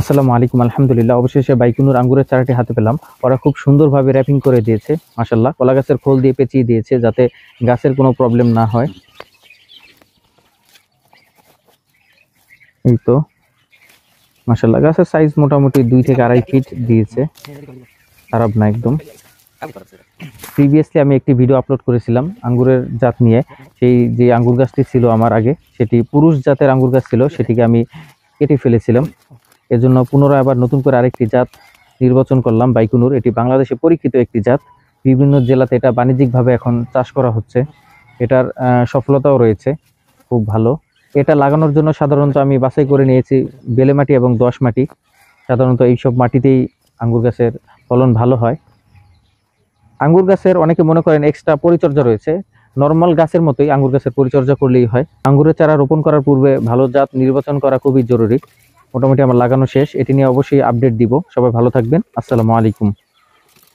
আসসালামু আলাইকুম। আলহামদুলিল্লাহ, অবশেষে বাইকুনুর আঙ্গুরের চারাটি হাতে পেলাম। ওরা খুব সুন্দরভাবে র্যাপিং করে দিয়েছে, মাশাল্লাহ। কলা গাছের খোল দিয়ে পেঁচিয়ে দিয়েছে যাতে গাছের কোনো প্রবলেম না হয়। এই তো মাশাল্লাহ, গাছের সাইজ মোটামুটি 2 থেকে 2.5 ফিট দিয়েছে, খারাপ না একদম। প্রিভিয়াসলি আমি একটি ভিডিও আপলোড করেছিলাম আঙ্গুরের জাত নিয়ে। সেই যে আঙ্গুর গাছটি ছিল আমার আগে, সেটি পুরুষ জাতের আঙ্গুর গাছ ছিল, সেটিকে আমি কেটে ফেলেছিলাম। এজন্য পুনরায় আবার নতুন করে আরেকটি জাত নির্বাচন করলাম, বাইকুনুর। এটি বাংলাদেশে পরীক্ষিত একটি জাত, বিভিন্ন জেলাতে এটা বাণিজ্যিকভাবে এখন চাষ করা হচ্ছে। এটার সফলতাও রয়েছে, খুব ভালো। এটা লাগানোর জন্য সাধারণত আমি বাছাই করে নিয়েছি বেলে মাটি এবং দোআঁশ মাটি। সাধারণত এইসব মাটিতেই আঙ্গুর গাছের ফলন ভালো হয়। আঙ্গুর গাছের অনেকে মনে করেন এক্সট্রা পরিচর্যা রয়েছে, নর্মাল গাছের মতোই আঙ্গুর গাছের পরিচর্যা করলেই হয়। আঙ্গুরের চারা রোপণ করার পূর্বে ভালো জাত নির্বাচন করা খুবই জরুরি। মোটামুটি আমার লাগানো শেষ, এটি নিয়ে অবশ্যই আপডেট দিব। সবাই ভালো থাকবেন। আসসালামু আলাইকুম।